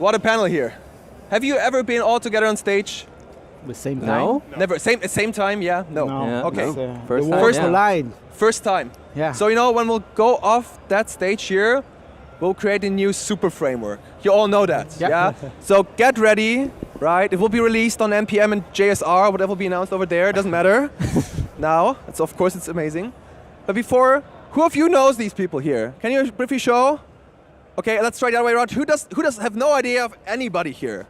What a panel here. Have you ever been all together on stage? The same time? No. Never. Same time? Yeah. No. Yeah, Okay. no. First time, world yeah. collide. First time. Yeah. So when we'll go off that stage here, we'll create a new super framework. You all know that. Yep. Yeah. So get ready. Right. It will be released on NPM and JSR. Whatever will be announced over there. Doesn't matter. Now, of course it's amazing. But before, who of you knows these people here? Can you briefly show? Okay, let's try the other way around. Who does have no idea of anybody here?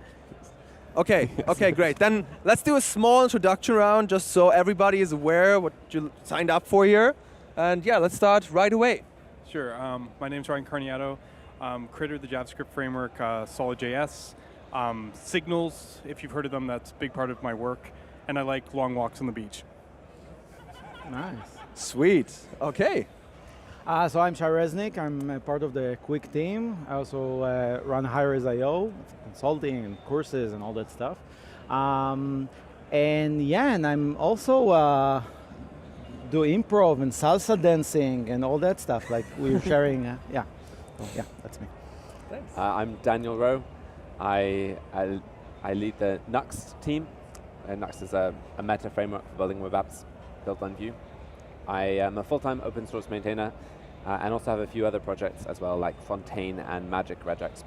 Okay, great. Then let's do a small introduction round just so everybody is aware what you signed up for here. And yeah, let's start right away. Sure. My name's Carniato. Creator of the JavaScript framework, Solid.js. Signals, if you've heard of them, that's a big part of my work. And I like long walks on the beach. Nice. Sweet. Okay. So I'm Shai Resnick. I'm part of the Quick team. I also run Hires.io, consulting and courses and all that stuff. And I'm also do improv and salsa dancing and all that stuff. Like we're sharing. Yeah, that's me. Thanks. I'm Daniel Rowe. I lead the Nux team. Nux is a meta framework for building web apps built on Vue. I am a full-time open source maintainer and also have a few other projects as well, like Fontaine and Magic Regex.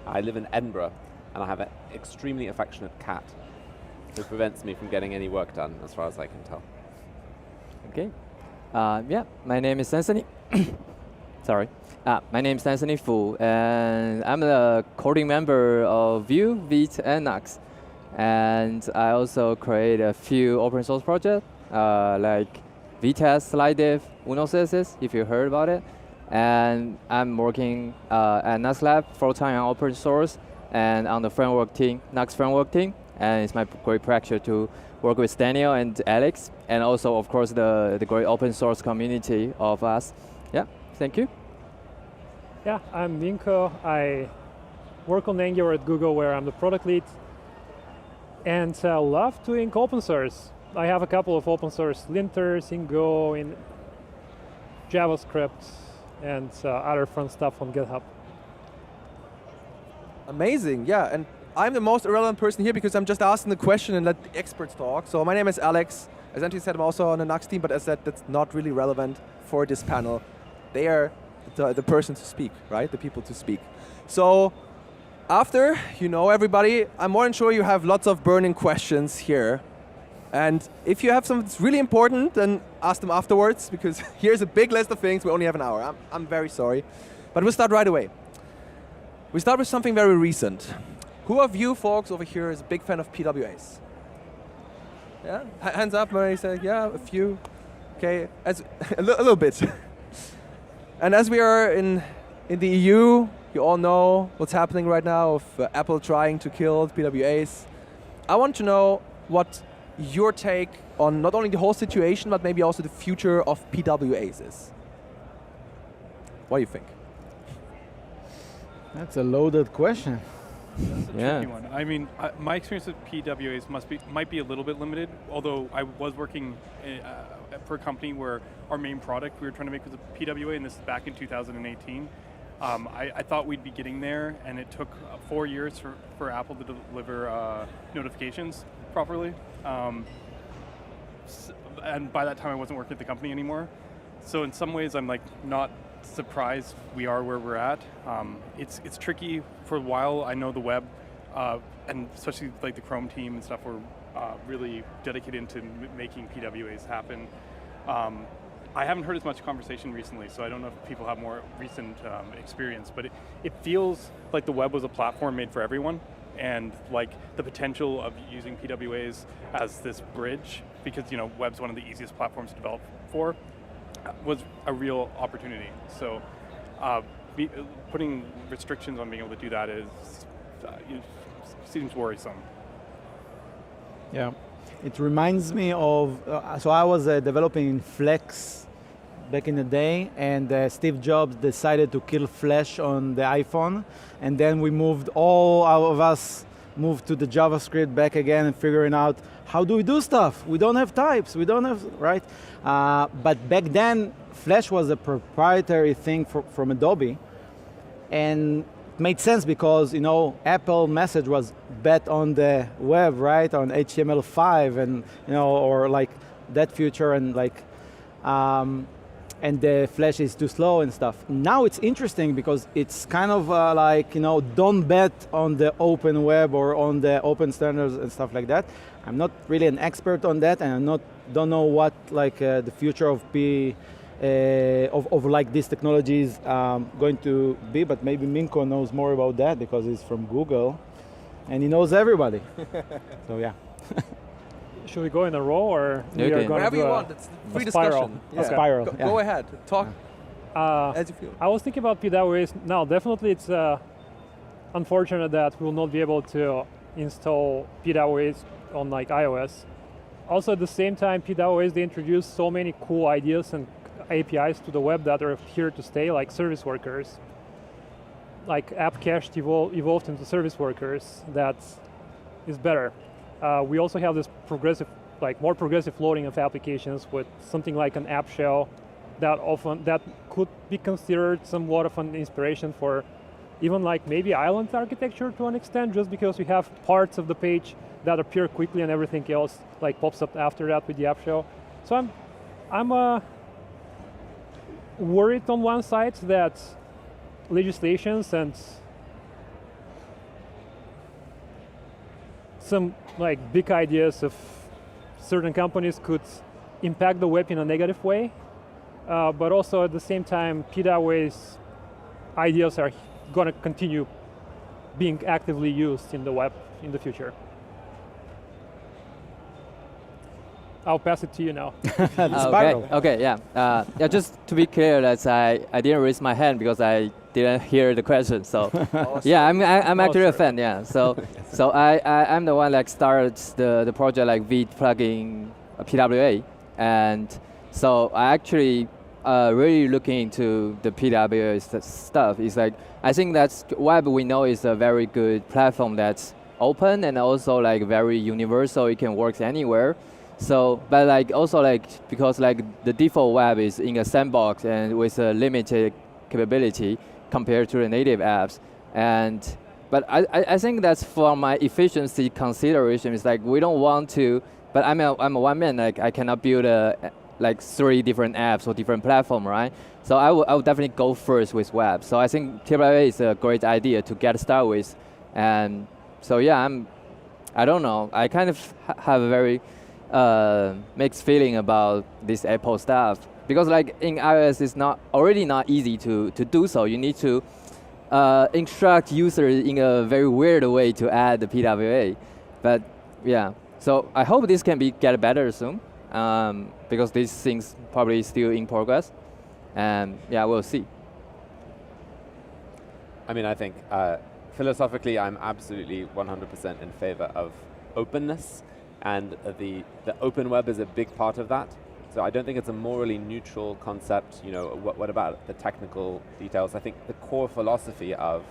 I live in Edinburgh and I have an extremely affectionate cat who prevents me from getting any work done, as far as I can tell. Okay. My name is Anthony. Sorry. My name is Anthony Fu, and I'm the coding member of Vue, Vite, and Nux. And I also create a few open source projects, like VTest, Lichter, Uno CSS, if you heard about it. And I'm working at Nux Lab full-time on open source and on the framework team, Nux framework team. And it's my great pleasure to work with Daniel and Alex, and also, of course, the great open source community of us. Yeah, thank you. Yeah, I'm Minko. I work on Angular at Google, where I'm the product lead. And I love doing open source. I have a couple of open source linters in Go, in JavaScript, and other fun stuff on GitHub. Amazing, yeah. And I'm the most irrelevant person here because I'm just asking the question and let the experts talk. So my name is Alex. As Anthony said, I'm also on the Nux team, but as said, that's not really relevant for this panel. They are the person to speak, right? The people to speak. So after you know everybody, I'm more than sure you have lots of burning questions here. And if you have something that's really important, then ask them afterwards, because here's a big list of things. We only have an hour. I'm very sorry. But we'll start right away. We start with something very recent. Who of you folks over here is a big fan of PWAs? Yeah? Hands up when I say, yeah, a few. Okay, a little bit. And as we are in the EU, you all know what's happening right now of Apple trying to kill PWAs. I want to know what your take on not only the whole situation, but maybe also the future of PWAs is. What do you think? That's a loaded question. That's a tricky one. I mean, my experience with PWAs might be a little bit limited, although I was working for a company where our main product we were trying to make was a PWA, and this is back in 2018. I thought we'd be getting there, and it took 4 years for Apple to deliver notifications properly. And by that time, I wasn't working at the company anymore. So in some ways, I'm like not surprised we are where we're at. It's tricky. For a while, I know the web, and especially like the Chrome team and stuff, were really dedicated to making PWAs happen. I haven't heard as much conversation recently, so I don't know if people have more recent experience, but it feels like the web was a platform made for everyone, and like the potential of using PWAs as this bridge, because web's one of the easiest platforms to develop for, was a real opportunity. So putting restrictions on being able to do that seems worrisome. Yeah, it reminds me of, so I was developing in Flex back in the day, and Steve Jobs decided to kill Flash on the iPhone, and then all of us moved to the JavaScript back again and figuring out how do we do stuff? We don't have types, right? But back then, Flash was a proprietary thing from Adobe, and made sense because Apple message was bet on the web, right, on HTML5, and or like that future, and like and the Flash is too slow and stuff. Now it's interesting because it's kind of like don't bet on the open web or on the open standards and stuff like that. I'm not really an expert on that, and don't know what like the future of like these technologies going to be, but maybe Minko knows more about that because he's from Google and he knows everybody. So yeah. Should we go in a row, or we are going to wherever do you want? It's free spiral? discussion. A spiral. Go ahead. Talk as you feel. I was thinking about PWAs. Now, definitely it's unfortunate that we will not be able to install PWAs on like iOS. Also, at the same time, PWAs, they introduce so many cool ideas and APIs to the web that are here to stay, like service workers. Like app cached evolved into service workers. That is better. We also have this more progressive loading of applications with something like an app shell that could be considered somewhat of an inspiration for even like maybe island architecture to an extent, just because we have parts of the page that appear quickly and everything else like pops up after that with the app shell. So I'm worried on one side that legislations and some like big ideas of certain companies could impact the web in a negative way, but also at the same time, PWA's ideas are going to continue being actively used in the web in the future. I'll pass it to you now. Okay, yeah. Just to be clear, that I didn't raise my hand because I didn't hear the question. So yeah, I'm actually a fan. Yeah. So I'm the one that starts the project like Vite plugin PWA, and so I actually really looking into the PWA stuff. It's like I think that's web we know is a very good platform that's open and also like very universal. It can work anywhere. So, but like also like because like the default web is in a sandbox and with a limited capability compared to the native apps, but I think that's for my efficiency consideration. It's like we don't want to, but I'm a one man. Like I cannot build like 3 different apps or different platform, right? So I will definitely go first with web. So I think PWA is a great idea to get started with, and so yeah, I don't know. I kind of have a very mixed feeling about this Apple stuff because like in iOS it's already not easy to do so. You need to instruct users in a very weird way to add the PWA. But yeah, so I hope this can get better soon because these things probably still in progress, and yeah, we'll see. I mean, I think philosophically I'm absolutely 100% in favor of openness. And the open web is a big part of that. So I don't think it's a morally neutral concept. What about the technical details? I think the core philosophy of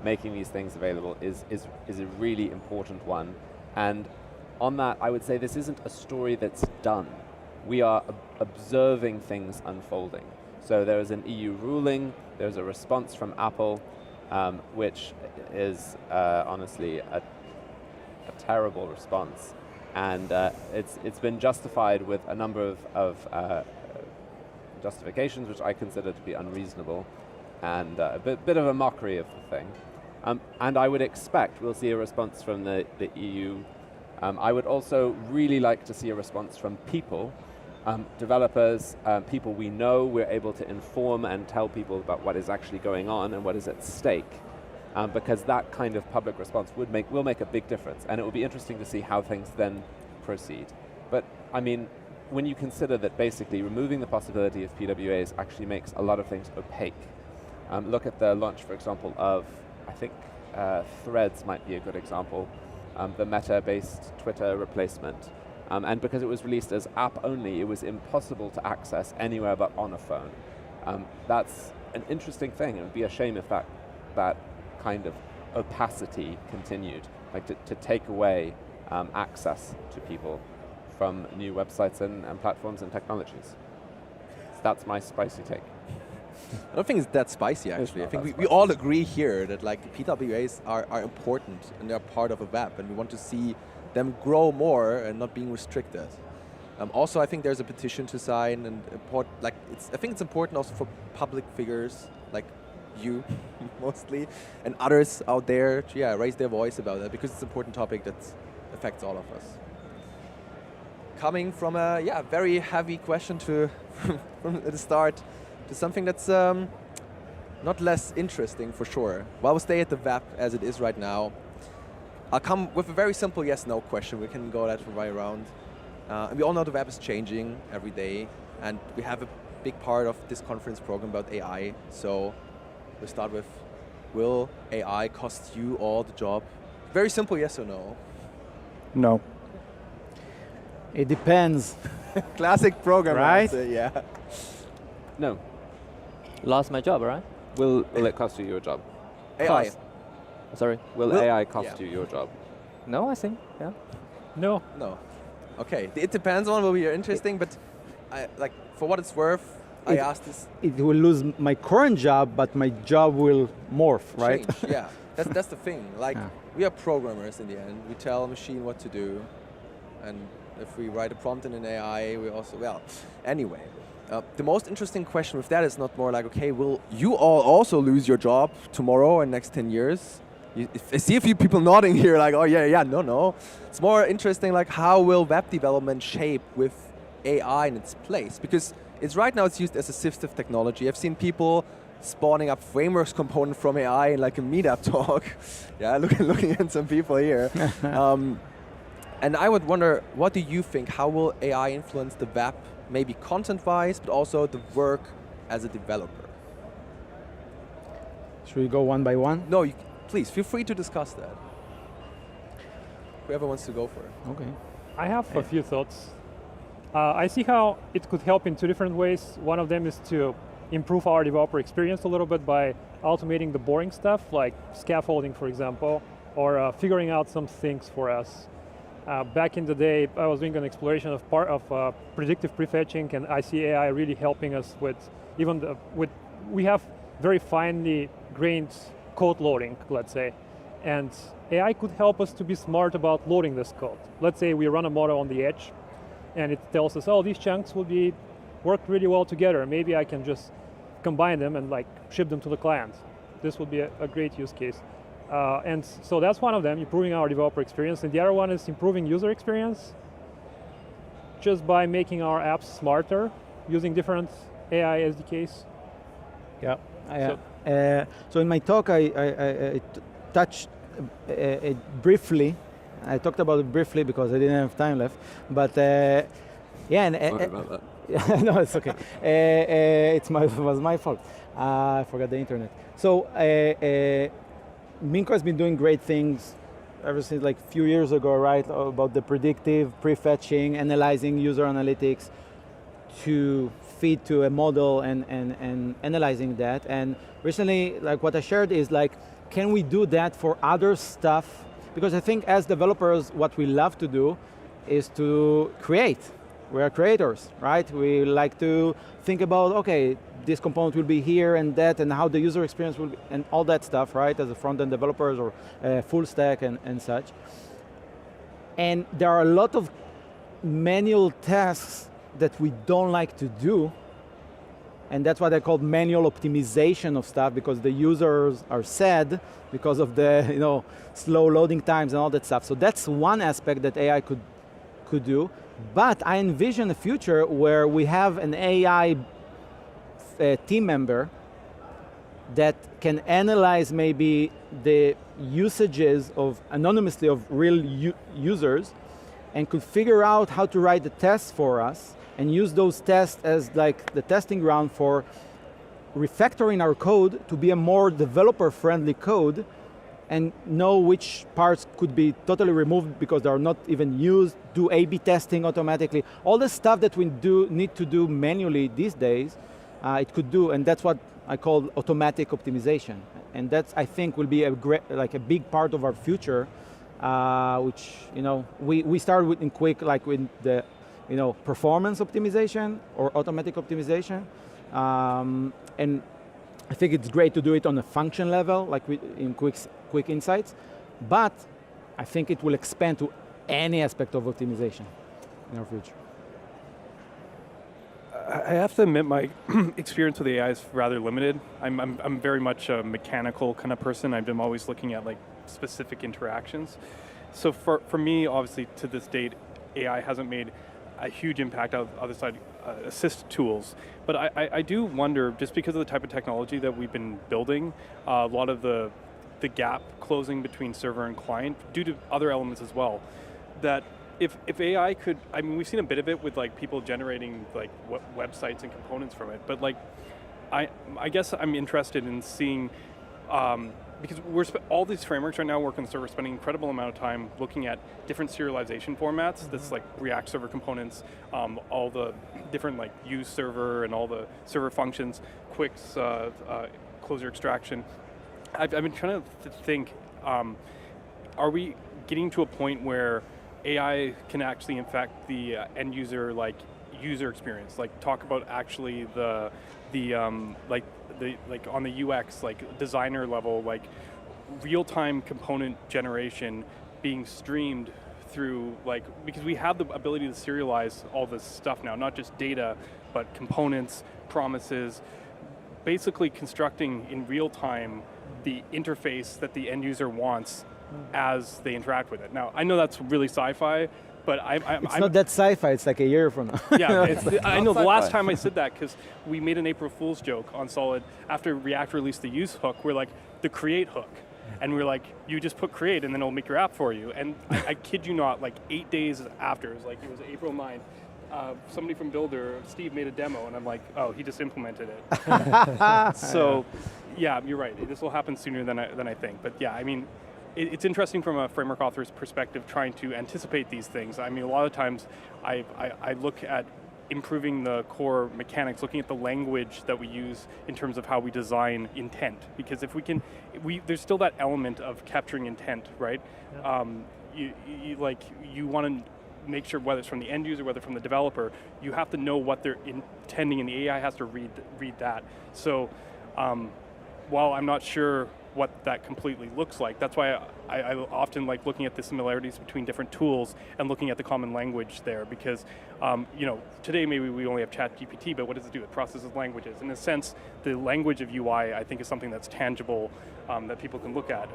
making these things available is a really important one. And on that, I would say this isn't a story that's done. We are observing things unfolding. So there is an EU ruling, there's a response from Apple, which is honestly a terrible response. And it's been justified with a number of justifications, which I consider to be unreasonable, and a bit of a mockery of the thing. And I would expect we'll see a response from the EU. I would also really like to see a response from people, developers, people we know. We're able to inform and tell people about what is actually going on and what is at stake. Because that kind of public response will make a big difference, and it will be interesting to see how things then proceed. But I mean, when you consider that basically removing the possibility of PWAs actually makes a lot of things opaque. Look at the launch, for example, of, I think Threads might be a good example, the Meta-based Twitter replacement. And because it was released as app only, it was impossible to access anywhere but on a phone. That's an interesting thing. It would be a shame if that kind of opacity continued, like to take away access to people from new websites and platforms and technologies. So that's my spicy take. I don't think it's that spicy actually. I not think that we all agree here that like PWAs are important and they're part of a web, and we want to see them grow more and not being restricted. Also, I think there's a petition to sign, and I think it's important also for public figures like you mostly and others out there to raise their voice about that, because it's an important topic that affects all of us. Coming from a very heavy question to from the start to something that's not less interesting for sure. While we stay at the web as it is right now, I'll come with a very simple yes/no question. We can go that right around. And we all know the web is changing every day, and we have a big part of this conference program about AI. So we'll start with, will AI cost you all the job? Very simple yes or no. No. It depends. Classic program Right? answer, yeah. No. Lost my job, right? Will it cost you your job? AI. Cost. Sorry. Will AI cost you your job? No, I think. Yeah. No. No. Okay, it depends on, will be interesting, but for what it's worth, I asked this. It will lose my current job, but my job will morph, right? Change, yeah, that's the thing. Like, we are programmers in the end. We tell a machine what to do, and if we write a prompt in an AI, we also, anyway. The most interesting question with that is not more like, okay, will you all also lose your job tomorrow and next 10 years? I see a few people nodding here like, oh yeah, no. It's more interesting like, how will web development shape with AI in its place? Because right now it's used as assistive technology. I've seen people spawning up frameworks component from AI in like a meetup talk. Yeah, looking at some people here. And I would wonder, what do you think? How will AI influence the web, maybe content-wise, but also the work as a developer? Should we go one by one? No, please, feel free to discuss that. Whoever wants to go for it. Okay. I have a few thoughts. I see how it could help in two different ways. One of them is to improve our developer experience a little bit by automating the boring stuff, like scaffolding, for example, or figuring out some things for us. Back in the day, I was doing an exploration of predictive prefetching, and I see AI really helping us with we have very finely grained code loading, let's say, and AI could help us to be smart about loading this code. Let's say we run a model on the edge, and it tells us, oh, these chunks will work really well together. Maybe I can just combine them and like ship them to the client. This would be a great use case. And so that's one of them, improving our developer experience. And the other one is improving user experience, just by making our apps smarter, using different AI SDKs. Yeah. So in my talk, I touched it briefly. I talked about it briefly because I didn't have time left. But Sorry about that. no, it's okay. It was my fault. I forgot the internet. So Minko has been doing great things ever since like a few years ago, right? About the predictive prefetching, analyzing user analytics to feed to a model and analyzing that. And recently, like what I shared is like, can we do that for other stuff? Because I think as developers, what we love to do is to create. We are creators, right? We like to think about, okay, this component will be here and that, and how the user experience will be, and all that stuff, right? As a front-end developers or FullStack and such. And there are a lot of manual tasks that we don't like to do, and that's what I call manual optimization of stuff, because the users are sad because of the slow loading times and all that stuff. So that's one aspect that AI could do. But I envision a future where we have an AI team member that can analyze maybe the usages anonymously of real users, and could figure out how to write the tests for us and use those tests as like the testing ground for refactoring our code to be a more developer-friendly code, and know which parts could be totally removed because they are not even used, do A/B testing automatically. All the stuff that we need to do manually these days, it could do, and that's what I call automatic optimization. And that's, I think, will be a big part of our future, which we started with in Quick, like with the performance optimization or automatic optimization. And I think it's great to do it on a function level, like in quick insights, but I think it will expand to any aspect of optimization in our future. I have to admit my experience with AI is rather limited. I'm very much a mechanical kind of person. I've been always looking at like specific interactions. So for me, obviously, to this date, AI hasn't made a huge impact on the other side, assist tools. But I do wonder, just because of the type of technology that we've been building, a lot of the gap closing between server and client, due to other elements as well, that if AI could, I mean, we've seen a bit of it with like people generating like websites and components from it, but like, I guess I'm interested in seeing, because all these frameworks right now work on the server, spending an incredible amount of time looking at different serialization formats. That's like React server components, all the different like use server and all the server functions, quicks, closure extraction. I've been trying to think, are we getting to a point where AI can actually infect the end user user experience? Like talk about actually the on the UX, like designer level, like real-time component generation being streamed through, like, because we have the ability to serialize all this stuff now, not just data, but components, promises, basically constructing in real time the interface that the end user wants as they interact with it. Now, I know that's really sci-fi, but it's not that sci-fi, it's like a year from now. Yeah, I know the last time I said that, because we made an April Fool's joke on Solid after React released the use hook, we're like, the create hook. And we're like, you just put create and then it'll make your app for you. And I kid you not, like 8 days after, it was April 9th, somebody from Builder, Steve, made a demo, and I'm like, oh, he just implemented it. So, yeah, you're right. This will happen sooner than I think. But yeah, I mean, it's interesting from a framework author's perspective, trying to anticipate these things. I mean, a lot of times I look at improving the core mechanics, looking at the language that we use in terms of how we design intent. Because if we can, there's still that element of capturing intent, right? Yeah. You want to make sure, whether it's from the end user, whether from the developer, you have to know what they're intending, and the AI has to read that. So while I'm not sure what that completely looks like, that's why I often like looking at the similarities between different tools and looking at the common language there, because today maybe we only have ChatGPT, but what does it do? It processes languages. In a sense, the language of UI, I think, is something that's tangible, that people can look at.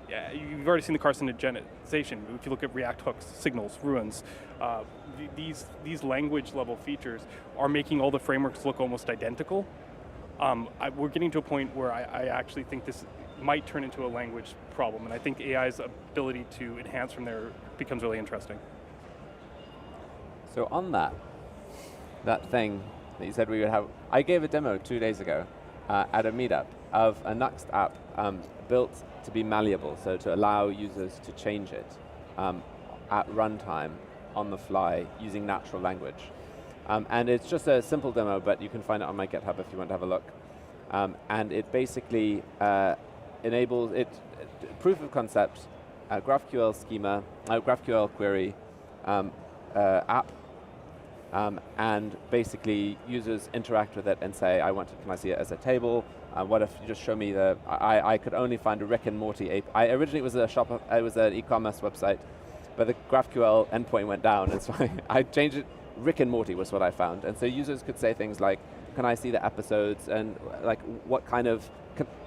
Yeah, you've already seen the carcinogeniization. If you look at React hooks, signals, ruins, these language level features are making all the frameworks look almost identical. We're getting to a point where I actually think this might turn into a language problem, and I think AI's ability to enhance from there becomes really interesting. So on that thing that you said we would have, I gave a demo 2 days ago at a meetup of a Nuxt app built to be malleable, so to allow users to change it at runtime on the fly using natural language. And it's just a simple demo, but you can find it on my GitHub if you want to have a look. And it basically enables proof of concept, GraphQL schema, GraphQL query, app, and basically users interact with it and say, can I see it as a table? What if you just show me I could only find a Rick and Morty API. Originally it was an e-commerce website, but the GraphQL endpoint went down, and so I changed it. Rick and Morty was what I found. And so users could say things like, can I see the episodes, and like what kind of,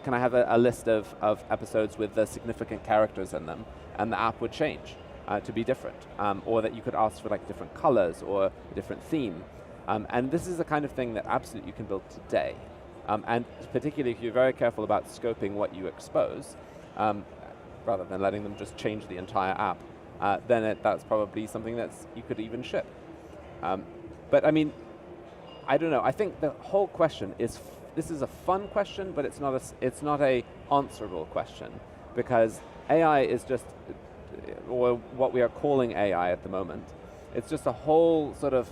can I have a list of episodes with the significant characters in them, and the app would change to be different. Or that you could ask for like different colors or a different theme. And this is the kind of thing that absolutely you can build today. And particularly if you're very careful about scoping what you expose, rather than letting them just change the entire app, then that's probably something that's you could even ship. But I mean, I don't know. I think the whole question is, this is a fun question, but it's not a answerable question, because AI is just, or what we are calling AI at the moment, it's just a whole sort of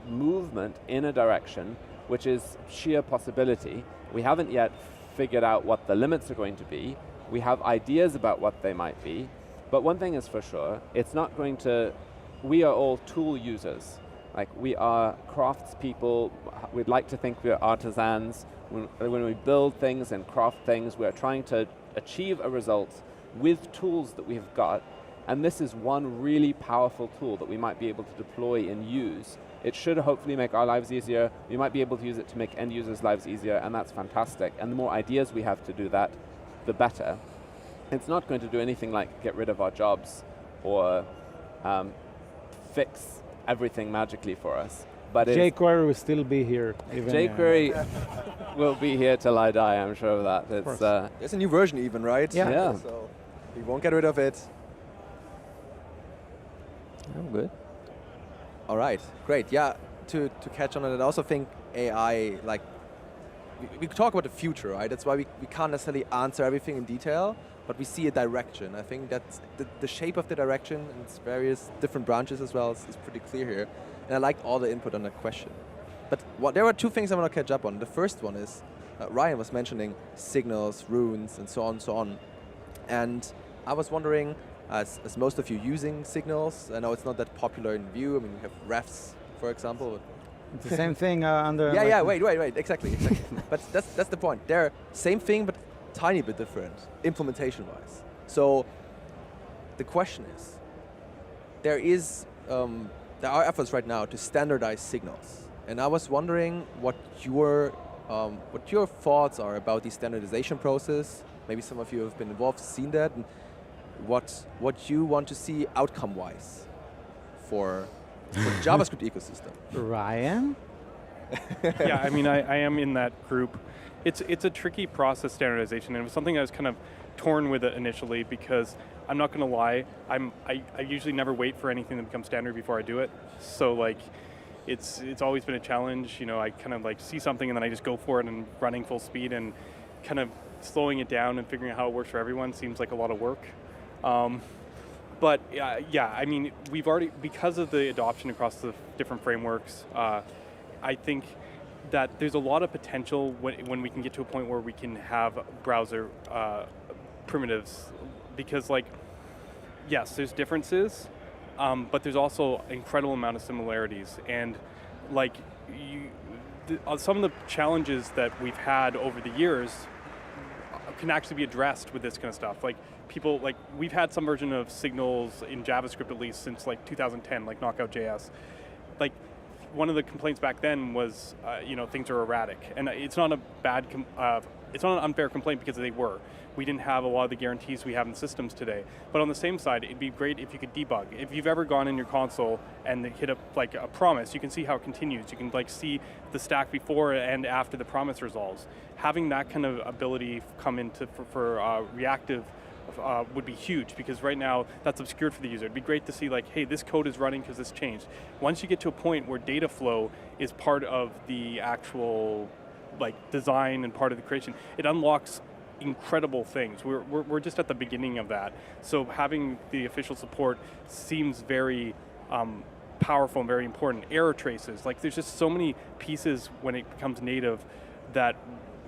movement in a direction which is sheer possibility. We haven't yet figured out what the limits are going to be. We have ideas about what they might be, but one thing is for sure, it's not going to, we are all tool users. Like, we are craftspeople. We'd like to think we're artisans. When we build things and craft things, we're trying to achieve a result with tools that we've got. And this is one really powerful tool that we might be able to deploy and use. It should hopefully make our lives easier. We might be able to use it to make end users' lives easier, and that's fantastic. And the more ideas we have to do that, the better. It's not going to do anything like get rid of our jobs or fix everything magically for us. But jQuery will still be here. jQuery will be here till I die, I'm sure of that. It's, there's a new version even, right? Yeah. So we won't get rid of it. I'm good. All right, great. Yeah, to catch on it, I also think AI, like, we talk about the future, right? That's why we can't necessarily answer everything in detail, but we see a direction. I think that's the shape of the direction and its various different branches as well is pretty clear here. And I liked all the input on that question. But there were two things I want to catch up on. The first one is, Ryan was mentioning signals, runes, and so on. And I was wondering, as most of you using signals, I know it's not that popular in Vue. I mean, we have refs, for example. It's the same thing under... Yeah, wait, exactly. But that's the point. They're same thing, but tiny bit different, implementation-wise. So the question is, there are efforts right now to standardize signals. And I was wondering what your thoughts are about the standardization process. Maybe some of you have been involved, seen that, and what you want to see outcome-wise for JavaScript ecosystem. Ryan? Yeah, I mean, I am in that group. It's a tricky process, standardization, and it was something I was kind of torn with it initially because I'm not going to lie, I usually never wait for anything to become standard before I do it. So like, it's always been a challenge. You know, I kind of like see something and then I just go for it and running full speed, and kind of slowing it down and figuring out how it works for everyone seems like a lot of work. But yeah, I mean, we've already, because of the adoption across the different frameworks, I think that there's a lot of potential when we can get to a point where we can have browser primitives, because like, yes, there's differences, but there's also an incredible amount of similarities. And like, some of the challenges that we've had over the years can actually be addressed with this kind of stuff. Like, people, like, we've had some version of signals in JavaScript at least since like 2010, like Knockout.js. Like, one of the complaints back then was, you know, things are erratic, and it's not a bad, it's not an unfair complaint because they were. We didn't have a lot of the guarantees we have in systems today. But on the same side, it'd be great if you could debug. If you've ever gone in your console and hit like a promise, you can see how it continues. You can like see the stack before and after the promise resolves. Having that kind of ability come into for reactive would be huge, because right now that's obscured for the user. It'd be great to see like, hey, this code is running because this changed. Once you get to a point where data flow is part of the actual like design and part of the creation, it unlocks incredible things. We're just at the beginning of that. So having the official support seems very powerful and very important. Error traces, like there's just so many pieces when it becomes native that,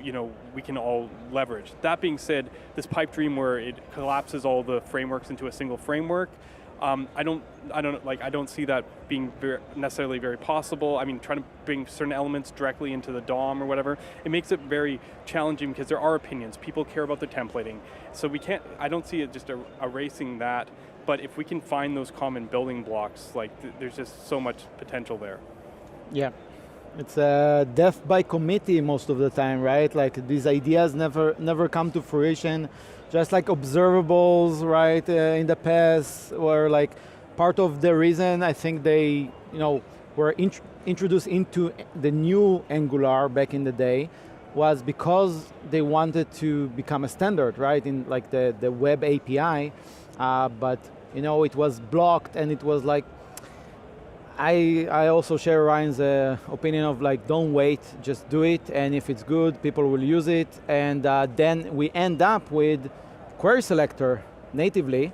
you know, we can all leverage. That being said, this pipe dream where it collapses all the frameworks into a single framework, I don't see that being necessarily very possible. I mean, trying to bring certain elements directly into the DOM or whatever, it makes it very challenging because there are opinions. People care about the templating. So we can't, I don't see it just erasing that, but if we can find those common building blocks, like there's just so much potential there. Yeah. It's death by committee most of the time, right? Like these ideas never come to fruition. Just like observables, right? In the past, were like part of the reason I think they, you know, were introduced into the new Angular back in the day, was because they wanted to become a standard, right? In like the web API, but you know it was blocked, and it was like. I also share Ryan's opinion of like, don't wait, just do it, and if it's good, people will use it, and then we end up with query selector natively,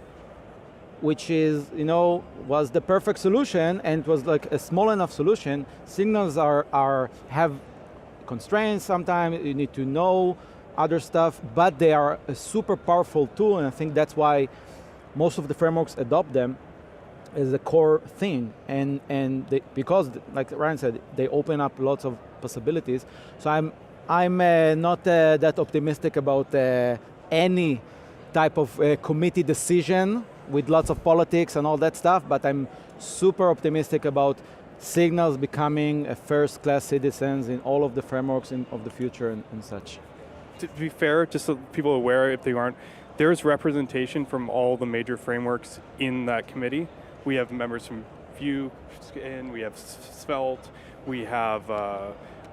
which is, you know, was the perfect solution, and it was like a small enough solution. Signals have constraints sometimes, you need to know other stuff, but they are a super powerful tool, and I think that's why most of the frameworks adopt them. is the core thing, and because, like Ryan said, they open up lots of possibilities. So I'm not that optimistic about any type of committee decision with lots of politics and all that stuff, but I'm super optimistic about Signals becoming a first-class citizens in all of the frameworks of the future and such. To be fair, just so people are aware if they aren't, there's representation from all the major frameworks in that committee. We have members from Vue, and we have Svelte, we have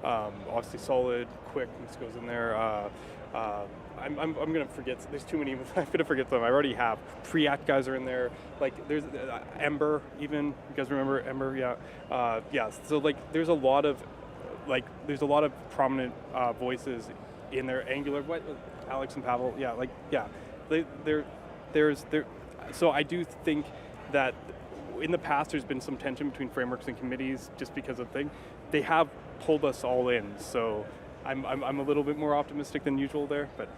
obviously Solid, Quick, this goes in there. I'm going to forget, there's too many, I'm going to forget them, I already have. React guys are in there, like there's Ember even, you guys remember Ember? Yeah, yeah, so like there's a lot of prominent voices in there. Angular, what, Alex and Pavel, yeah, like, yeah. So I do think that in the past there's been some tension between frameworks and committees just because of things. They have pulled us all in, so I'm a little bit more optimistic than usual there, but.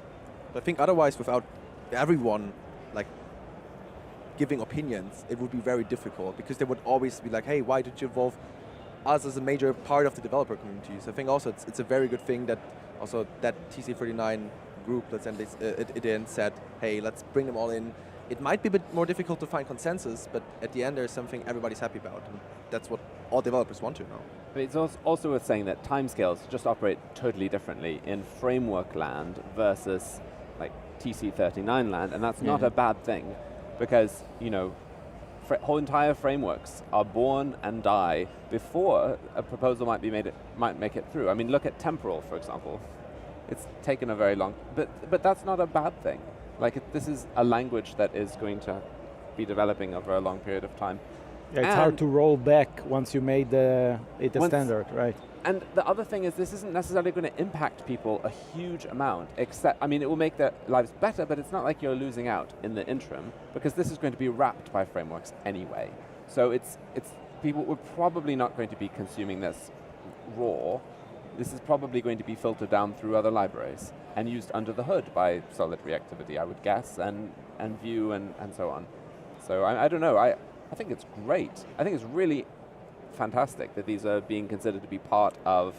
I think otherwise, without everyone like giving opinions, it would be very difficult because they would always be like, hey, why did you involve us as a major part of the developer community? So I think also it's a very good thing that also that TC39 group, let's end this, it then said, hey, let's bring them all in. It might be a bit more difficult to find consensus, but at the end there's something everybody's happy about, and that's what all developers want to know. But it's also worth saying that timescales just operate totally differently in framework land versus like TC39 land, and that's not a bad thing, because whole entire frameworks are born and die before a proposal might make it through. I mean, look at temporal, for example. It's taken a very long, but that's not a bad thing. Like this is a language that is going to be developing over a long period of time. Yeah, it's hard to roll back once you made it a standard, right? And the other thing is this isn't necessarily going to impact people a huge amount, except, I mean, it will make their lives better, but it's not like you're losing out in the interim, because this is going to be wrapped by frameworks anyway. So it's people were probably not going to be consuming this raw. This is probably going to be filtered down through other libraries and used under the hood by solid reactivity, I would guess, and Vue and so on. So I don't know, I think it's great. I think it's really fantastic that these are being considered to be part of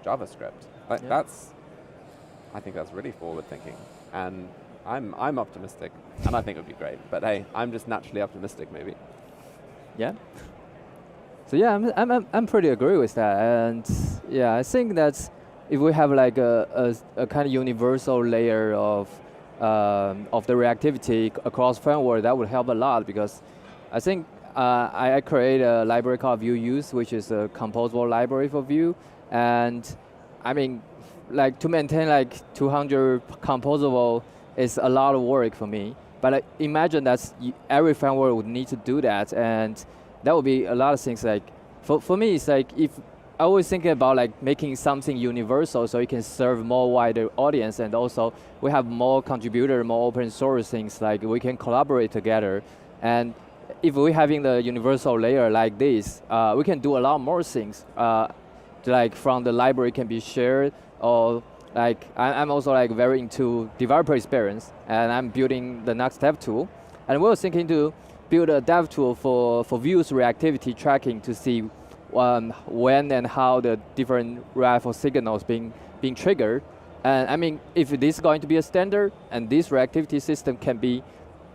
JavaScript. Like I think that's really forward thinking, and I'm optimistic, and I think it would be great. But hey, I'm just naturally optimistic, maybe. Yeah. So yeah, I'm pretty agree with that, and yeah, I think that if we have like a kind of universal layer of the reactivity across framework, that would help a lot, because I think I create a library called Vue Use, which is a composable library for Vue, and I mean, like to maintain like 200 composable is a lot of work for me. But imagine that every framework would need to do that, and that would be a lot of things. Like for me, it's like if I always thinking about like making something universal so it can serve more wider audience, and also we have more contributor, more open source things, like we can collaborate together. And if we're having the universal layer like this, we can do a lot more things. Like from the library can be shared, or like I'm also like very into developer experience, and I'm building the next dev tool. And we were thinking to build a dev tool for Vue's reactivity tracking to see when and how the different React signals being triggered. And I mean, if this is going to be a standard, and this reactivity system can be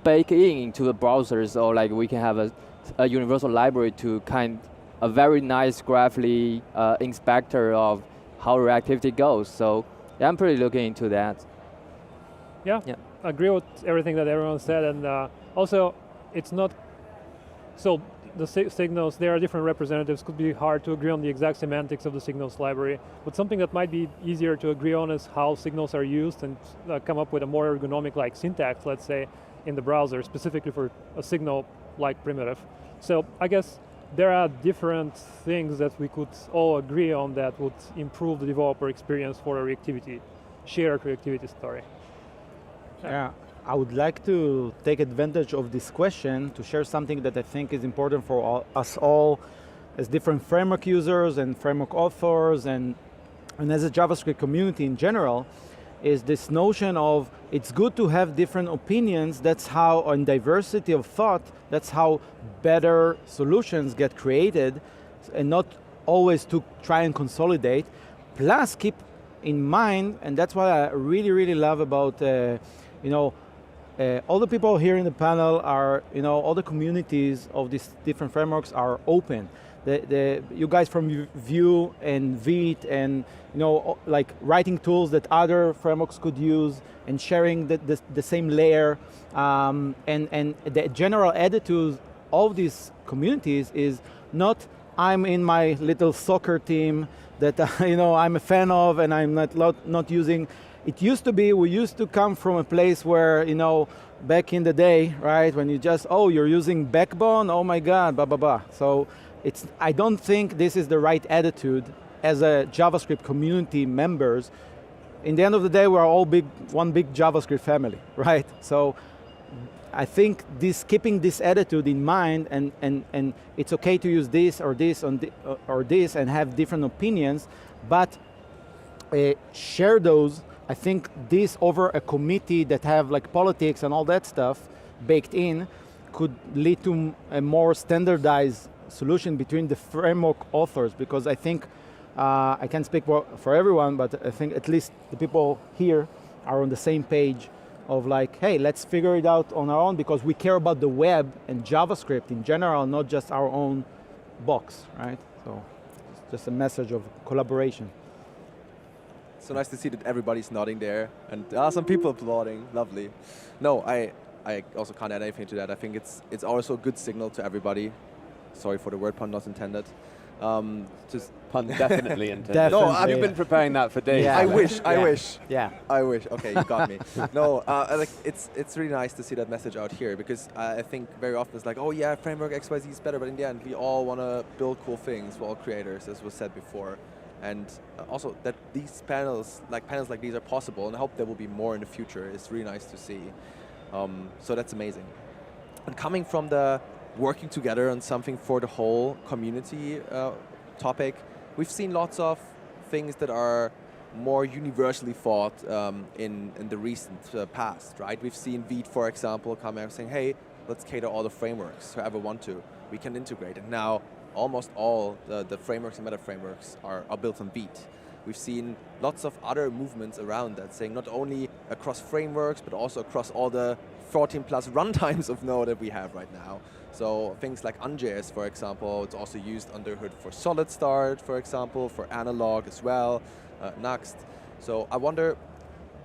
baked into the browsers, or like we can have a universal library to a very nice graphically inspector of how reactivity goes. So yeah, I'm pretty looking into that. Yeah, I agree with everything that everyone said, and also it's not, so the signals, there are different representatives, could be hard to agree on the exact semantics of the signals library, but something that might be easier to agree on is how signals are used, and come up with a more ergonomic like syntax, let's say, in the browser, specifically for a signal-like primitive. So I guess there are different things that we could all agree on that would improve the developer experience for a reactivity, shared reactivity story. Yeah, I would like to take advantage of this question to share something that I think is important for us all as different framework users and framework authors, and as a JavaScript community in general. is this notion of it's good to have different opinions. That's how, on diversity of thought, that's how better solutions get created, and not always to try and consolidate. Plus, keep in mind, and that's what I really, really love about, all the people here in the panel are, all the communities of these different frameworks are open. You guys from Vue and Vite and like writing tools that other frameworks could use and sharing the same layer, and the general attitude of these communities is not I'm in my little soccer team that I'm a fan of and I'm not using. It used to be, we used to come from a place where, back in the day, right, when you just, you're using Backbone, oh my God, blah, blah, blah. So I don't think this is the right attitude as a JavaScript community members. In the end of the day, we're all one big JavaScript family, right? So I think keeping this attitude in mind, and it's okay to use this or this or this and have different opinions, but share those. I think this over a committee that have like politics and all that stuff baked in could lead to a more standardized solution between the framework authors, because I think, I can't speak for everyone, but I think at least the people here are on the same page of like, hey, let's figure it out on our own because we care about the web and JavaScript in general, not just our own box, right? So it's just a message of collaboration. So nice to see that everybody's nodding there, and some people applauding. Lovely. No, I also can't add anything to that. I think it's also a good signal to everybody. Sorry for the word pun, not intended. Just pun definitely intended. Definitely. No, I've been preparing that for days. Yeah. I wish. Yeah. I wish. Okay, you got me. No, it's really nice to see that message out here, because I think very often it's like, oh yeah, framework XYZ is better, but in the end we all want to build cool things. We're all creators, as was said before. And also that these panels like these are possible, and I hope there will be more in the future. It's really nice to see. So that's amazing. And coming from the working together on something for the whole community topic, we've seen lots of things that are more universally thought in the recent past, right? We've seen Vite, for example, come out saying, hey, let's cater all the frameworks, whoever want to. We can integrate. And now almost all the frameworks and meta frameworks are built on Vite. We've seen lots of other movements around that, saying not only across frameworks, but also across all the 14 plus runtimes of Node that we have right now. So things like UnJS, for example, it's also used under hood for solid start, for example, for analog as well, Nuxt. So I wonder,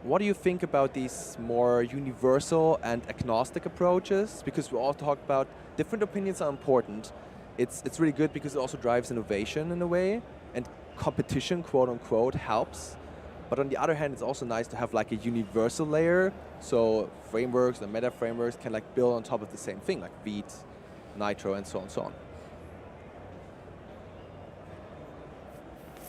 what do you think about these more universal and agnostic approaches? Because we all talk about different opinions are important. It's really good because it also drives innovation in a way, and competition, quote unquote, helps. But on the other hand, it's also nice to have like a universal layer, so frameworks and meta frameworks can like build on top of the same thing, like Vite, Nitro, and so on and so on.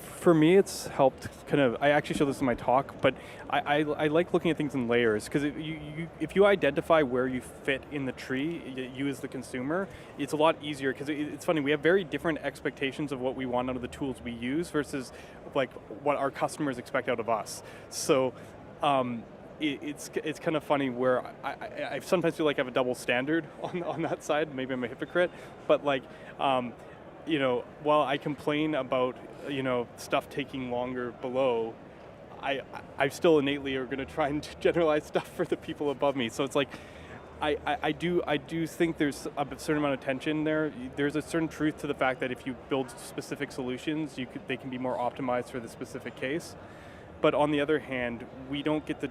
For me, it's helped kind of, I actually show this in my talk, but I like looking at things in layers, because if you identify where you fit in the tree, you as the consumer, it's a lot easier, because it's funny, we have very different expectations of what we want out of the tools we use versus like what our customers expect out of us. So it's kind of funny where I sometimes feel like I have a double standard on that side. Maybe I'm a hypocrite, but like, while I complain about stuff taking longer below, I still innately are going to try and generalize stuff for the people above me. So it's like, I do think there's a certain amount of tension there. There's a certain truth to the fact that if you build specific solutions, they can be more optimized for the specific case. But on the other hand, we don't get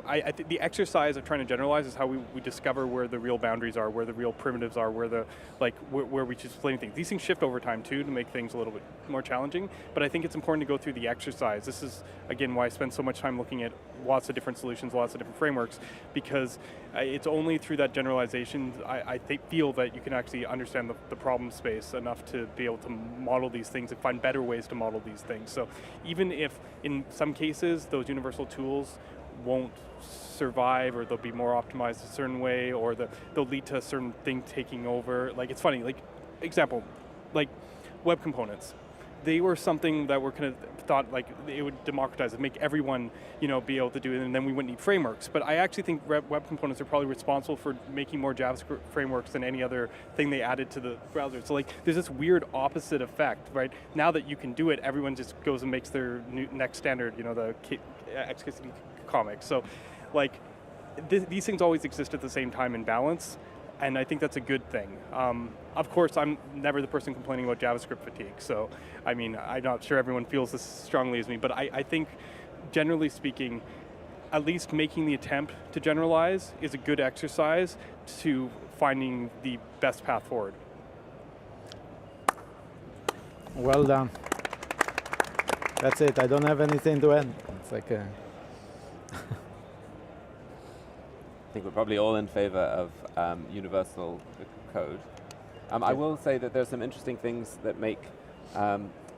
I think the exercise of trying to generalize is how we discover where the real boundaries are, where the real primitives are, where we should explain things. These things shift over time too to make things a little bit more challenging, but I think it's important to go through the exercise. This is, again, why I spend so much time looking at lots of different solutions, lots of different frameworks, because it's only through that generalization I feel that you can actually understand the problem space enough to be able to model these things and find better ways to model these things. So even if in some cases those universal tools won't survive, or they'll be more optimized a certain way, or they'll lead to a certain thing taking over. Like, it's funny, like, example, like web components. they were something that were kind of thought like it would democratize it, make everyone be able to do it, and then we wouldn't need frameworks. But I actually think web components are probably responsible for making more JavaScript frameworks than any other thing they added to the browser. So like there's this weird opposite effect, right? Now that you can do it, everyone just goes and makes their next standard, the XKCD comic. So like these things always exist at the same time in balance. And I think that's a good thing. Of course, I'm never the person complaining about JavaScript fatigue. So, I mean, I'm not sure everyone feels this strongly as me, but I think, generally speaking, at least making the attempt to generalize is a good exercise to finding the best path forward. Well done. That's it. I don't have anything to add. It's like a I think we're probably all in favor of universal code. I will say that there's some interesting things that make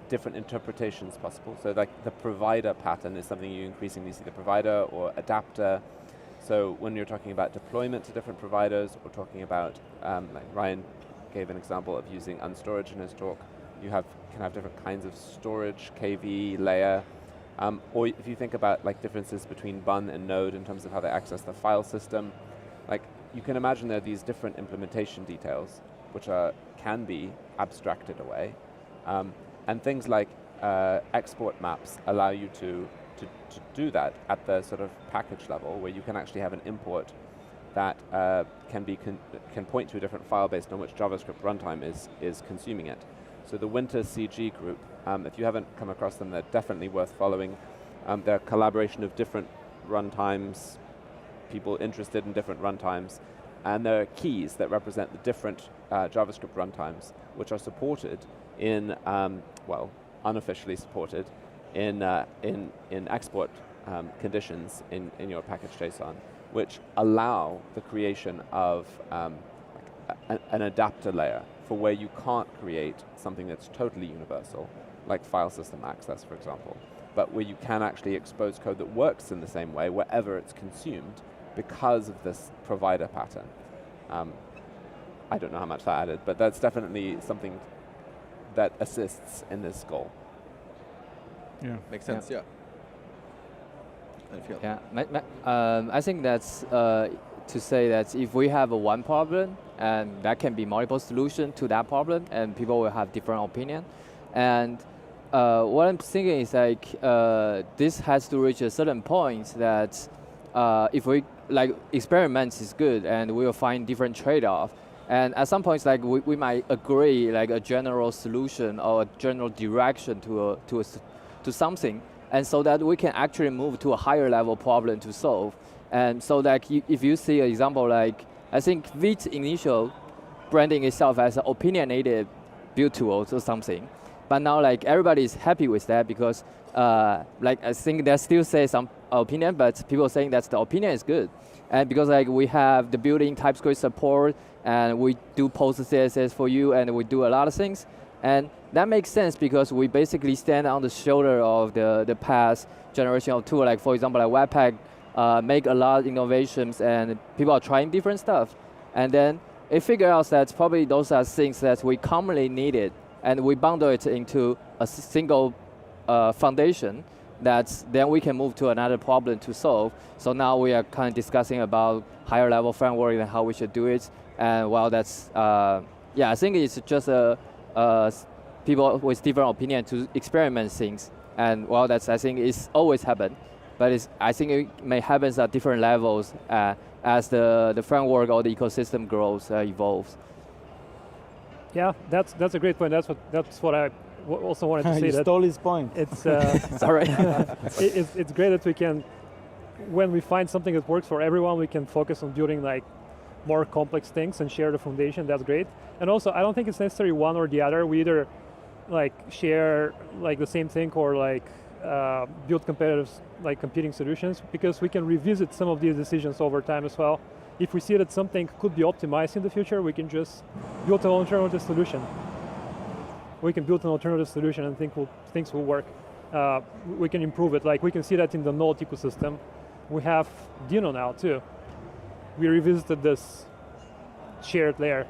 different interpretations possible. So like the provider pattern is something you increasingly see, the provider or adapter. So when you're talking about deployment to different providers, or talking about, like Ryan gave an example of using unstorage in his talk, you can have different kinds of storage, KV, layer. Or if you think about like differences between Bun and Node in terms of how they access the file system, like you can imagine there are these different implementation details which can be abstracted away. And things like export maps allow you to do that at the sort of package level, where you can actually have an import that can point to a different file based on which JavaScript runtime is consuming it. So the Winter CG group, if you haven't come across them, they're definitely worth following. They're a collaboration of different runtimes, people interested in different runtimes, and there are keys that represent the different JavaScript runtimes, which are supported in, well, unofficially supported in export conditions in your package JSON, which allow the creation of an adapter layer for where you can't create something that's totally universal, like file system access, for example, but where you can actually expose code that works in the same way wherever it's consumed because of this provider pattern. I don't know how much that added, but that's definitely something that assists in this goal. Yeah. Makes sense, yeah. Yeah, I think that's to say that if we have one problem, and that can be multiple solutions to that problem, and people will have different opinion. And what I'm thinking is like this has to reach a certain point that if we like experiments is good, and we will find different trade-off. And at some points, like we might agree like a general solution or a general direction to something, and so that we can actually move to a higher level problem to solve. And so that if you see an example, like I think Vite initial branding itself as an opinionated build tool or something, but now like everybody is happy with that because like I think they still say some opinion, but people saying that the opinion is good. And because like we have the built-in TypeScript support, and we do post CSS for you, and we do a lot of things. And that makes sense because we basically stand on the shoulder of the past generation of tool. Like for example, like Webpack make a lot of innovations, and people are trying different stuff. And then it figure out that probably those are things that we commonly needed, and we bundle it into a single foundation that then we can move to another problem to solve. So now we are kind of discussing about higher level framework and how we should do it. And while that's, yeah, I think it's just people with different opinion to experiment things. And while that's, I think it's always happen, but I think it may happen at different levels as the framework or the ecosystem grows, evolves. Yeah, that's a great point. That's what I also wanted to say. You stole his point. It's Sorry. it's great that we can, when we find something that works for everyone, we can focus on building like more complex things and share the foundation. That's great. And also, I don't think it's necessarily one or the other. We either like share like the same thing or like build competitive, like competing solutions, because we can revisit some of these decisions over time as well. If we see that something could be optimized in the future, we can just build an alternative solution. We can build an alternative solution and things will work. We can improve it. Like we can see that in the Node ecosystem. We have Dino now too. We revisited this shared layer.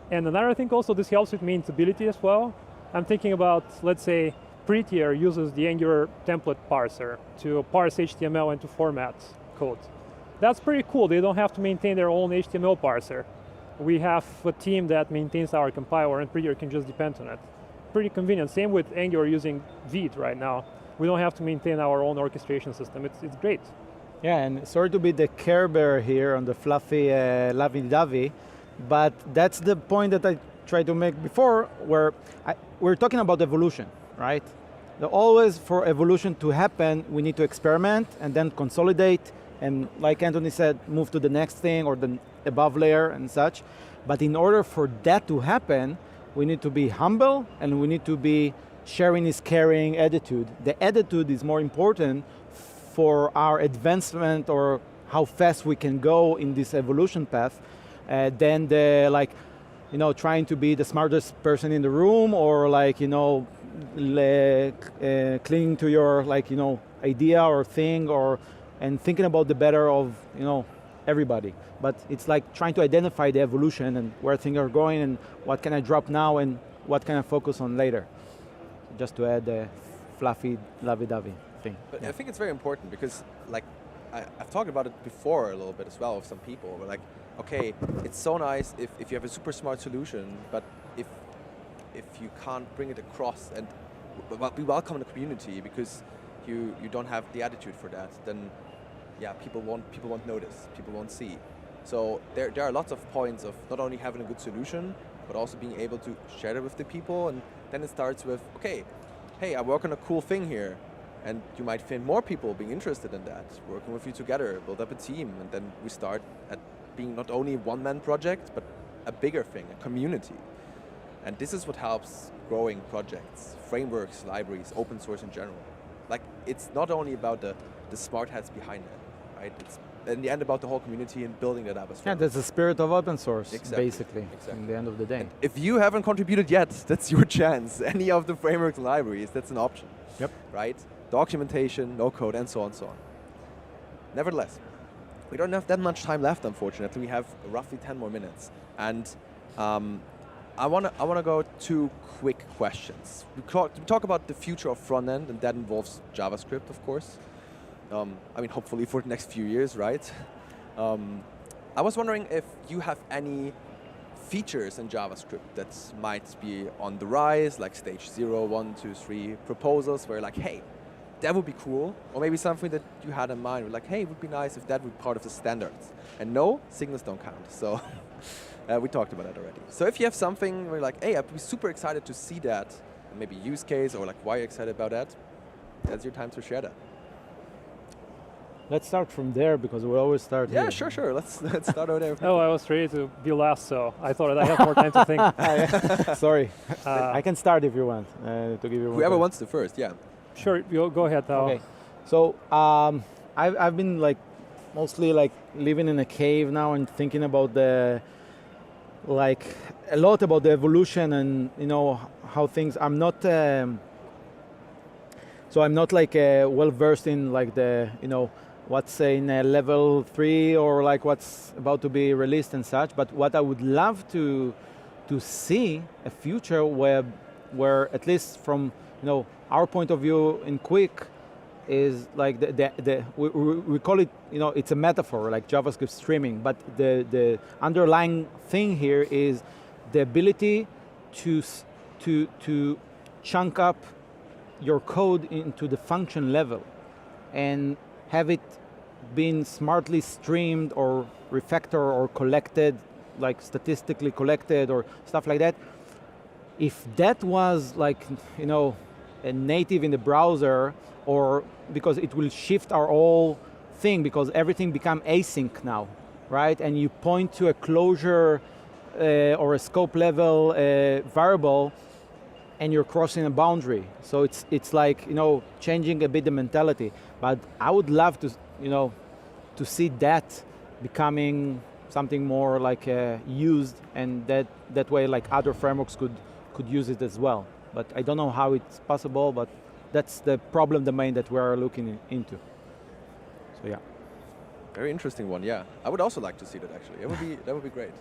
And another thing also, this helps with maintainability as well. I'm thinking about, let's say, Prettier uses the Angular template parser to parse HTML and to format code. That's pretty cool. They don't have to maintain their own HTML parser. We have a team that maintains our compiler, and Prettier can just depend on it. Pretty convenient. Same with Angular using Vite right now. We don't have to maintain our own orchestration system. It's great. Yeah, and sorry to be the Care Bear here on the fluffy lovey-dovey, but that's the point that I tried to make before, where we're talking about evolution, right? Always for evolution to happen, we need to experiment and then consolidate, and like Anthony said, move to the next thing or the above layer and such. But in order for that to happen, we need to be humble and we need to be sharing is caring attitude. The attitude is more important for our advancement or how fast we can go in this evolution path than the trying to be the smartest person in the room or clinging to your idea or thing and thinking about the better of everybody. But it's like trying to identify the evolution and where things are going and what can I drop now and what can I focus on later. Just to add the fluffy, lovey-dovey thing. But I think it's very important because I've talked about it before a little bit as well with some people. We're like, okay, it's so nice if you have a super smart solution, but if you can't bring it across and we welcome the community because you don't have the attitude for that, then yeah, people won't notice, people won't see. So there are lots of points of not only having a good solution, but also being able to share it with the people. And then it starts with, okay, hey, I work on a cool thing here. And you might find more people being interested in that, working with you together, build up a team. And then we start at being not only a one-man project, but a bigger thing, a community. And this is what helps growing projects, frameworks, libraries, open source in general. Like, it's not only about the smart hats behind it, right? It's in the end about the whole community and building that up as well. Yeah, that's the spirit of open source, basically. In the end of the day. And if you haven't contributed yet, that's your chance. Any of the frameworks and libraries, that's an option. Yep. Right? Documentation, no code, and so on and so on. Nevertheless, we don't have that much time left, unfortunately. We have roughly 10 more minutes. And I wanna go 2 quick questions. We talk about the future of frontend, and that involves JavaScript, of course. Hopefully for the next few years, right? I was wondering if you have any features in JavaScript that might be on the rise, like stage 0, 1, 2, 3 proposals where like, hey, that would be cool. Or maybe something that you had in mind, like, hey, it would be nice if that would be part of the standards. And no, signals don't count. So we talked about that already. So if you have something where you're like, hey, I'd be super excited to see that, maybe use case or like why you're excited about that, that's your time to share that. Let's start from there because we always start here. Yeah, sure. Let's start over there. Oh, I was ready to be last, so I thought I have more time to think. Sorry. I can start if you want to give you whoever wants to first, yeah. Sure, go ahead, Tao. Okay. So I've been mostly living in a cave now and thinking about a lot about the evolution and how things. I'm not well versed in the what's in level 3 or what's about to be released and such. But what I would love to see a future where at least from our point of view in Quick is we call it it's a metaphor like JavaScript streaming, but the underlying thing here is the ability to chunk up your code into the function level and have it being smartly streamed or refactored or collected, like statistically collected or stuff like that. If that was a native in the browser, or because it will shift our whole thing because everything become async now, right? And you point to a closure or a scope level variable and you're crossing a boundary. So it's like, changing a bit the mentality. But I would love to see that becoming something more used, and that way other frameworks could use it as well. But I don't know how it's possible, but that's the problem domain that we are looking into. So yeah. Very interesting one, yeah. I would also like to see that actually. That would be great.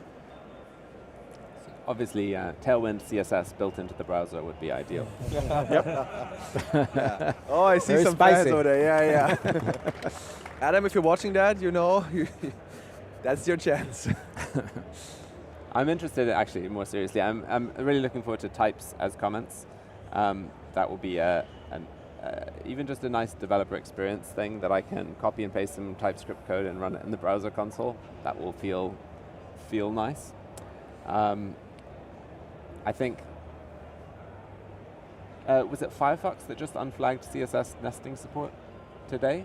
Obviously, Tailwind CSS built into the browser would be ideal. Oh, I see Very some spicy. fans over there. Yeah, yeah. Adam, if you're watching that, you know, that's your chance. I'm interested, actually, more seriously, I'm really looking forward to types as comments. That will be even just a nice developer experience thing that I can copy and paste some TypeScript code and run it in the browser console. That will feel nice. I think, was it Firefox that just unflagged CSS nesting support today?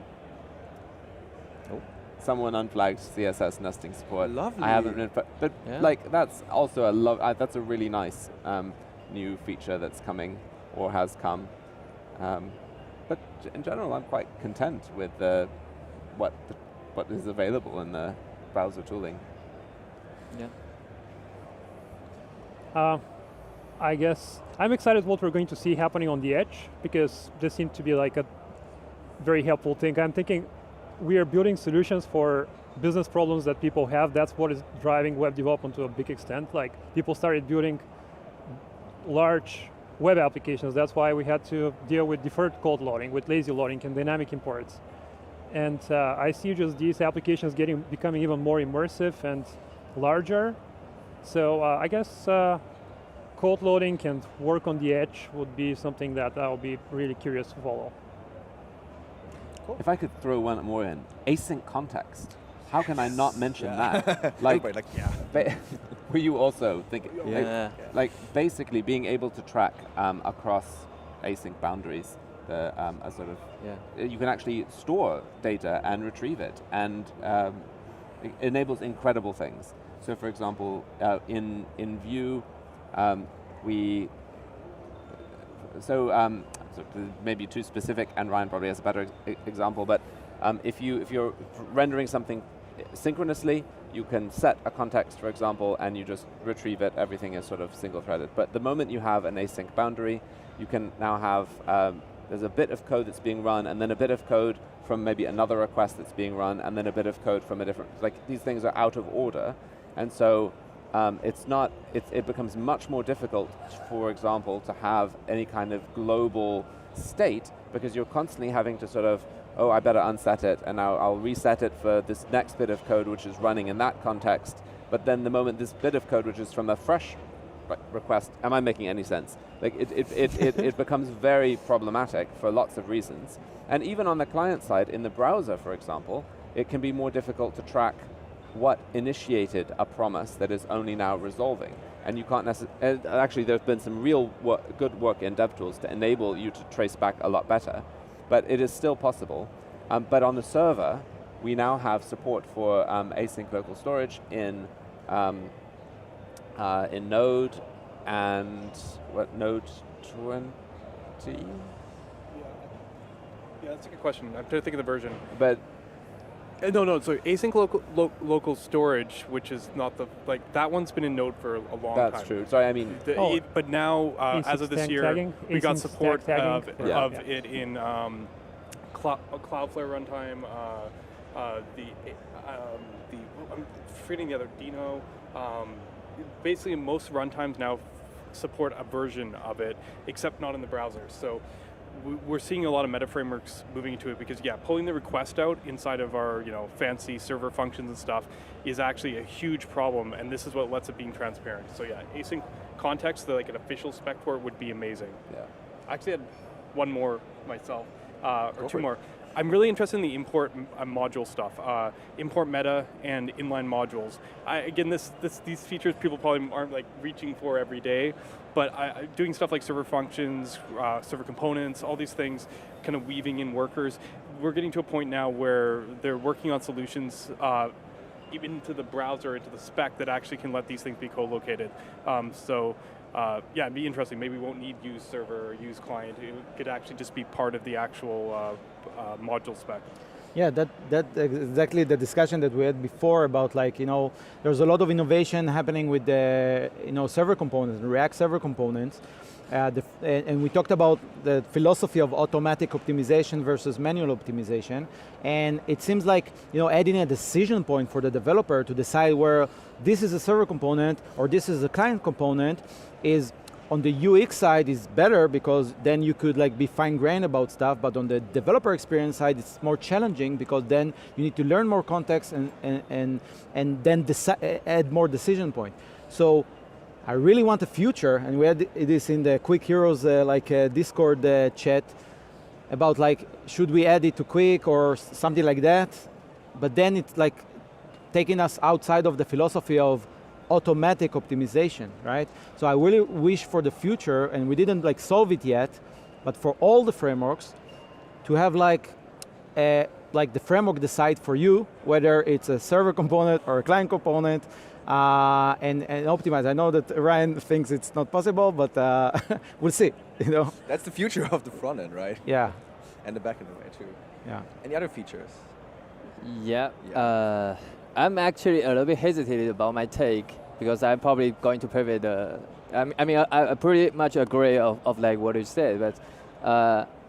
Oh. Someone unflagged CSS nesting support. Lovely. I haven't, but Yeah. like that's also that's a really nice new feature that's coming or has come. But in general, I'm quite content with what is available in the browser tooling. Yeah. I guess I'm excited what we're going to see happening on the edge, because this seems to be like a very helpful thing. I'm thinking we are building solutions for business problems that people have. That's what is driving web development to a big extent. Like, people started building large web applications. That's why we had to deal with deferred code loading, with lazy loading and dynamic imports. And I see just these applications becoming even more immersive and larger. So I guess code loading and work on the edge would be something that I'll be really curious to follow. Cool. If I could throw one more in, async context. How can I not mention that? Everybody like, yeah. Were you also thinking, Yeah. like basically being able to track across async boundaries, a sort of, you can actually store data and retrieve it, and it enables incredible things. So for example, in Vue, so maybe too specific, and Ryan probably has a better example, but if you're rendering something synchronously, you can set a context, for example, and you just retrieve it. Everything is sort of single-threaded. But the moment you have an async boundary, you can now have, there's a bit of code that's being run, and then a bit of code from maybe another request that's being run, and then a bit of code from a different, like these things are out of order. And so it becomes much more difficult, for example, to have any kind of global state, because you're constantly having to sort of, oh, I better unset it, and now I'll reset it for this next bit of code which is running in that context. But then the moment this bit of code which is from a fresh request, am I making any sense? Like it becomes very problematic for lots of reasons. And even on the client side, in the browser, for example, it can be more difficult to track what initiated a promise that is only now resolving. And you can't necessarily, actually there's been some real good work in DevTools to enable you to trace back a lot better, but it is still possible. But on the server, we now have support for async local storage in Node and Node 20? Yeah, that's a good question. I'm trying to think of the version. But No, so async local storage, which is not the, like, that one's been in Node for a long time. that's true. Sorry, I mean, But now, as of this year, we got support of it in Cloudflare runtime, I'm forgetting the other, Dino. Basically, most runtimes now support a version of it, except not in the browser. So we're seeing a lot of meta frameworks moving into it, because pulling the request out inside of our fancy server functions and stuff is actually a huge problem, and this is what lets it being transparent. So async context, like an official spec for it, would be amazing. yeah. I actually had one more myself, or two more. I'm really interested in the import module stuff, import meta and inline modules. Again, these features people probably aren't like reaching for every day, but doing stuff like server functions, server components, all these things, kind of weaving in workers. We're getting to a point now where they're working on solutions even to the browser, into the spec, that actually can let these things be co-located. It'd be interesting. Maybe we won't need use server or use client. It could actually just be part of the actual module spec. Yeah, that exactly the discussion that we had before about, there's a lot of innovation happening with the server components, React server components, and we talked about the philosophy of automatic optimization versus manual optimization, and it seems like adding a decision point for the developer to decide where this is a server component or this is a client component is on the UX side is better because then you could like be fine-grained about stuff, but on the developer experience side, it's more challenging because then you need to learn more context and then add more decision point. So I really want a future, and we had this in the Quick Heroes Discord chat about like, should we add it to Quick or something like that? But then it's like taking us outside of the philosophy of automatic optimization, right? So I really wish for the future, and we didn't like solve it yet, but for all the frameworks to have like the framework decide for you whether it's a server component or a client component, and optimize. I know that Ryan thinks it's not possible, but we'll see. You know. That's the future of the front end, right? Yeah. And the back end way too. Yeah. Any other features? Yeah. I'm actually a little bit hesitated about my take because I'm probably going to pivot. I pretty much agree of like what you said, but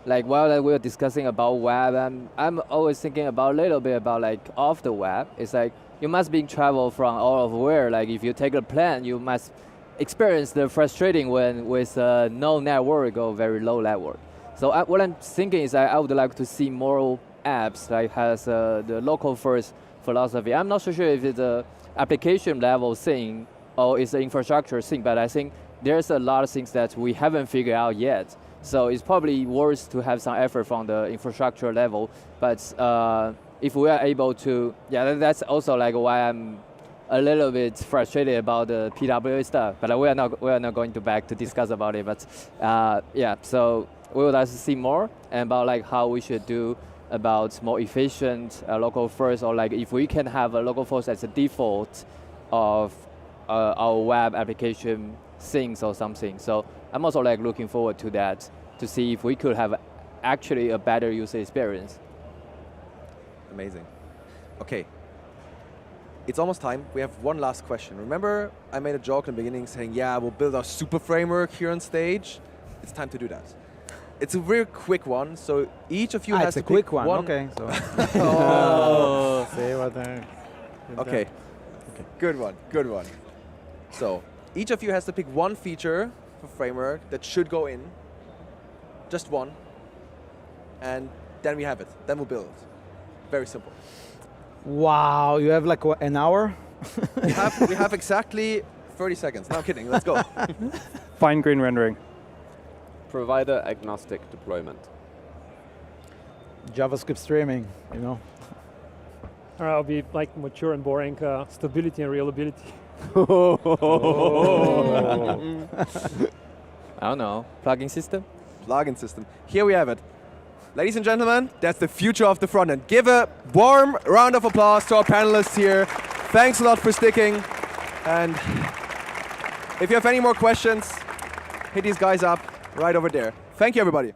like while we were discussing about web, I'm always thinking about a little bit about like off the web. It's like you must be travel from all over where. Like if you take a plane, you must experience the frustrating when with no network or very low network. So what I'm thinking is I would like to see more apps like has the local first philosophy. I'm not so sure if it's a application level thing or it's an infrastructure thing, but I think there's a lot of things that we haven't figured out yet. So it's probably worth to have some effort from the infrastructure level. But if we are able to, that's also like why I'm a little bit frustrated about the PWA stuff. But we are not going to back to discuss about it. But so we would like to see more about like how we should do about more efficient local first, or like if we can have a local first as a default of our web application things or something. So I'm also like looking forward to that to see if we could have actually a better user experience. Amazing. Okay. It's almost time. We have one last question. Remember, I made a joke in the beginning saying, yeah, we'll build our super framework here on stage. It's time to do that. It's a very quick one, so each of you has to pick quick one. Okay. So. Oh. Say what there. Okay. Good one. So each of you has to pick one feature for framework that should go in, just one, and then we have it. Then we'll build it. Very simple. Wow, you have like an hour? we have exactly 30 seconds. No, I'm kidding. Let's go. Fine-grained rendering. Provider agnostic deployment. JavaScript streaming, you know. Or I'll be like mature and boring, stability and reliability. I don't know, plugin system? Plugin system. Here we have it. Ladies and gentlemen, that's the future of the front end. Give a warm round of applause to our panelists here. Thanks a lot for sticking. And if you have any more questions, hit these guys up right over there. Thank you, everybody.